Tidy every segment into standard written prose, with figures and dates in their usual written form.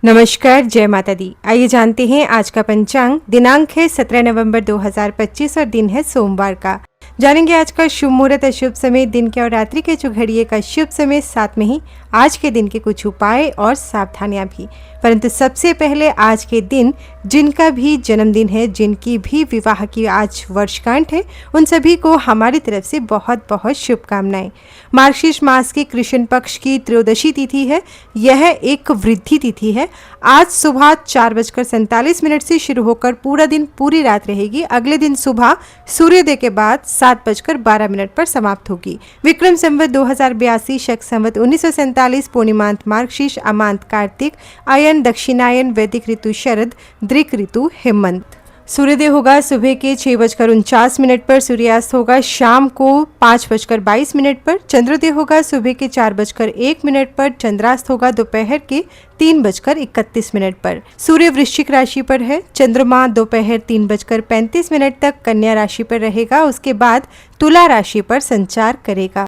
नमस्कार, जय माता दी। आइए जानते हैं आज का पंचांग। दिनांक है 17 नवंबर 2025 और दिन है सोमवार का। जानेंगे आज का शुभ मुहूर्त, अशुभ समय, दिन के और रात्रि के जो घड़िए का शुभ समय, साथ में ही आज के दिन के कुछ उपाय और सावधानियां भी। परंतु सबसे पहले आज के दिन जिनका भी जन्मदिन है, जिनकी भी विवाह की आज वर्षगांठ है, उन सभी को हमारी तरफ से बहुत बहुत शुभकामनाएं। मार्गशीर्ष मास की कृष्ण पक्ष की त्रयोदशी तिथि है। यह एक वृद्धि तिथि है। आज सुबह 4:47 से शुरू होकर पूरा दिन पूरी रात रहेगी। अगले दिन सुबह सूर्योदय के बाद 7:12 पर समाप्त होगी। विक्रम संवत 2082, शक संवत 1947, पूर्णिमांत मार्गशीर्ष, अमांत कार्तिक, अयन दक्षिणायन, वैदिक ऋतु शरद, दृक ऋतु हेमंत। सूर्योदय होगा सुबह के 6:49 पर, सूर्यास्त होगा शाम को 5:22 पर, चंद्रोदय होगा सुबह के 4:01 पर, चंद्रास्त होगा दोपहर के 3:31 पर। सूर्य वृश्चिक राशि पर है। चंद्रमा दोपहर 3:35 तक कन्या राशि पर रहेगा, उसके बाद तुला राशि पर संचार करेगा।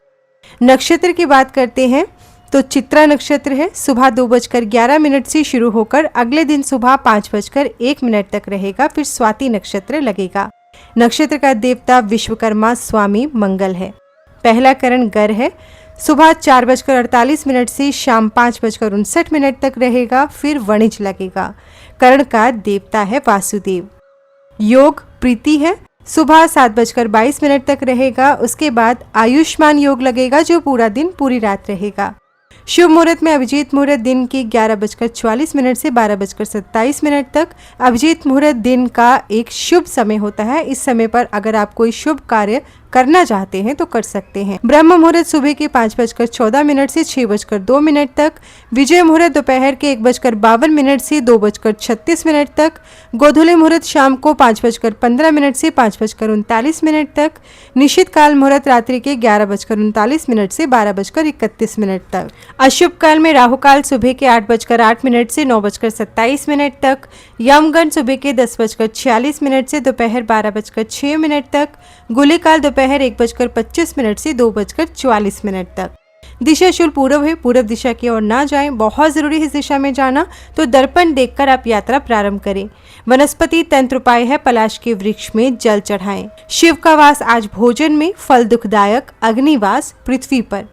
नक्षत्र की बात करते हैं तो चित्रा नक्षत्र है। सुबह 2:11 से शुरू होकर अगले दिन सुबह 5:01 तक रहेगा, फिर स्वाति नक्षत्र लगेगा। नक्षत्र का देवता विश्वकर्मा स्वामी मंगल है। पहला करण गर है। सुबह 4:48 से शाम 5:59 तक रहेगा, फिर वणिज लगेगा। करण का देवता है वासुदेव। योग प्रीति है। सुबह 7:22 तक रहेगा, उसके बाद आयुष्मान योग लगेगा जो पूरा दिन पूरी रात रहेगा। शुभ मुहूर्त में अभिजीत मुहूर्त दिन की 11:44 से 12:27 तक। अभिजीत मुहूर्त दिन का एक शुभ समय होता है। इस समय पर अगर आप कोई शुभ कार्य करना चाहते हैं तो कर सकते हैं। ब्रह्म मुहूर्त सुबह के 5:14 से 6:02 तक। विजय मुहूर्त दोपहर के 1:52 से 2:36 तक। गोधूली मुहूर्त शाम को 5:15 से 5:39 तक। निश्चित काल मुहूर्त रात्रि के 11:39 से 12:31 तक। अशुभ काल में राहु काल सुबह के 8:08 से 9:27 तक। यमगंड सुबह के 10:46 से दोपहर 12:06 तक। गुली काल दोपहर 1:25 से 2:44 तक। दिशा शुल पूर्व है। पूर्व दिशा की ओर ना जाएं। बहुत जरूरी है इस दिशा में जाना, तो दर्पण देखकर आप यात्रा प्रारंभ करें। वनस्पति तंत्र उपाय है, पलाश के वृक्ष में जल चढ़ाएं। शिव का वास आज भोजन में, फल दुखदायक, अग्निवास पृथ्वी पर।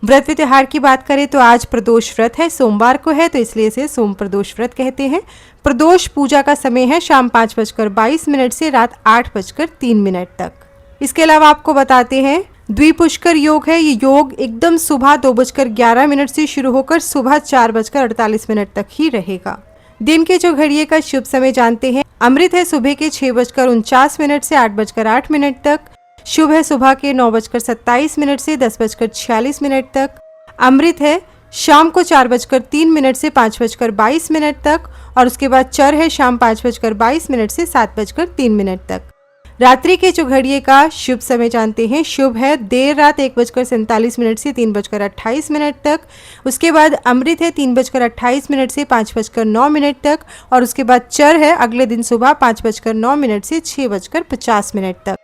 व्रत त्योहार की बात करें तो आज प्रदोष व्रत है, सोमवार को है तो इसलिए इसे सोम प्रदोष व्रत कहते हैं। प्रदोष पूजा का समय है शाम 5:22 से रात 8:03 तक। इसके अलावा आपको बताते हैं द्विपुष्कर योग है। ये योग एकदम सुबह 2:11 से शुरू होकर सुबह 4:48 तक ही रहेगा। दिन के जो घड़िए का शुभ समय जानते हैं। अमृत है सुबह के 6:49 से 8:08 तक। शुभ है सुबह के 9:27 से 10:46 तक। अमृत है शाम को 4:03 से 5:22 तक, और उसके बाद चर है शाम 5:22 से 7:03 तक। रात्रि के जो घड़िए का शुभ समय जानते हैं। शुभ है देर रात 1:47 से 3:28 तक। उसके बाद अमृत है 3:28 से 5:09 तक, और उसके बाद चर है अगले दिन सुबह 5:09 से 6:50 तक।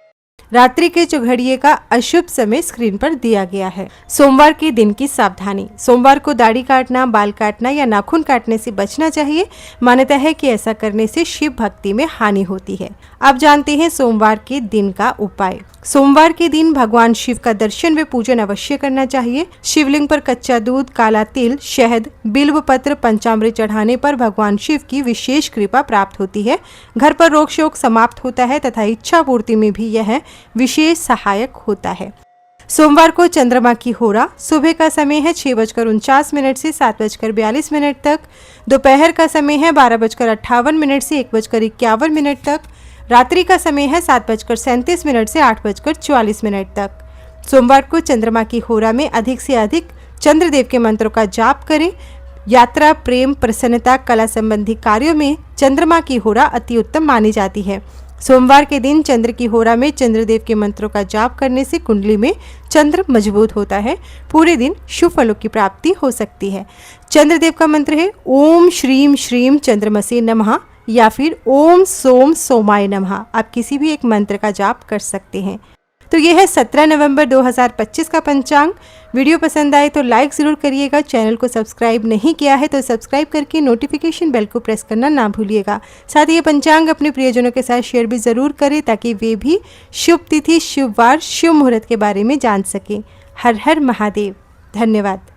रात्रि के जो घड़िए का अशुभ समय स्क्रीन पर दिया गया है। सोमवार के दिन की सावधानी। सोमवार को दाढ़ी काटना, बाल काटना या नाखून काटने से बचना चाहिए। मान्यता है कि ऐसा करने से शिव भक्ति में हानि होती है। अब जानते हैं सोमवार के दिन का उपाय। सोमवार के दिन भगवान शिव का दर्शन व पूजन अवश्य करना चाहिए। शिवलिंग पर कच्चा दूध, काला तिल, शहद, बिल्व पत्र, पंचामृत चढ़ाने पर भगवान शिव की विशेष कृपा प्राप्त होती है। घर पर रोग शोक समाप्त होता है तथा इच्छा पूर्ति में भी यह विशेष सहायक होता है। सोमवार को चंद्रमा की होरा सुबह का समय है 6:49 से 7:42 तक। दोपहर का समय है 12:58 से 1:51 तक। रात्रि का समय है 7:37 से 8:44 तक। सोमवार को चंद्रमा की होरा में अधिक से अधिक चंद्रदेव के मंत्रों का जाप करें। यात्रा, प्रेम, प्रसन्नता, कला संबंधी कार्यों में चंद्रमा की होरा अति उत्तम मानी जाती है। सोमवार के दिन चंद्र की होरा में चंद्रदेव के मंत्रों का जाप करने से कुंडली में चंद्र मजबूत होता है। पूरे दिन शुभ फलों की प्राप्ति हो सकती है। चंद्रदेव का मंत्र है ओम श्रीम श्रीम चंद्रमसे नमः या फिर ओम सोम सोमाय नमः। आप किसी भी एक मंत्र का जाप कर सकते हैं। तो ये है 17 नवंबर 2025 का पंचांग। वीडियो पसंद आए तो लाइक ज़रूर करिएगा। चैनल को सब्सक्राइब नहीं किया है तो सब्सक्राइब करके नोटिफिकेशन बेल को प्रेस करना ना भूलिएगा। साथ ही ये पंचांग अपने प्रियजनों के साथ शेयर भी ज़रूर करें ताकि वे भी शुभ तिथि, शुभ वार, शुभ मुहूर्त के बारे में जान सकें। हर हर महादेव। धन्यवाद।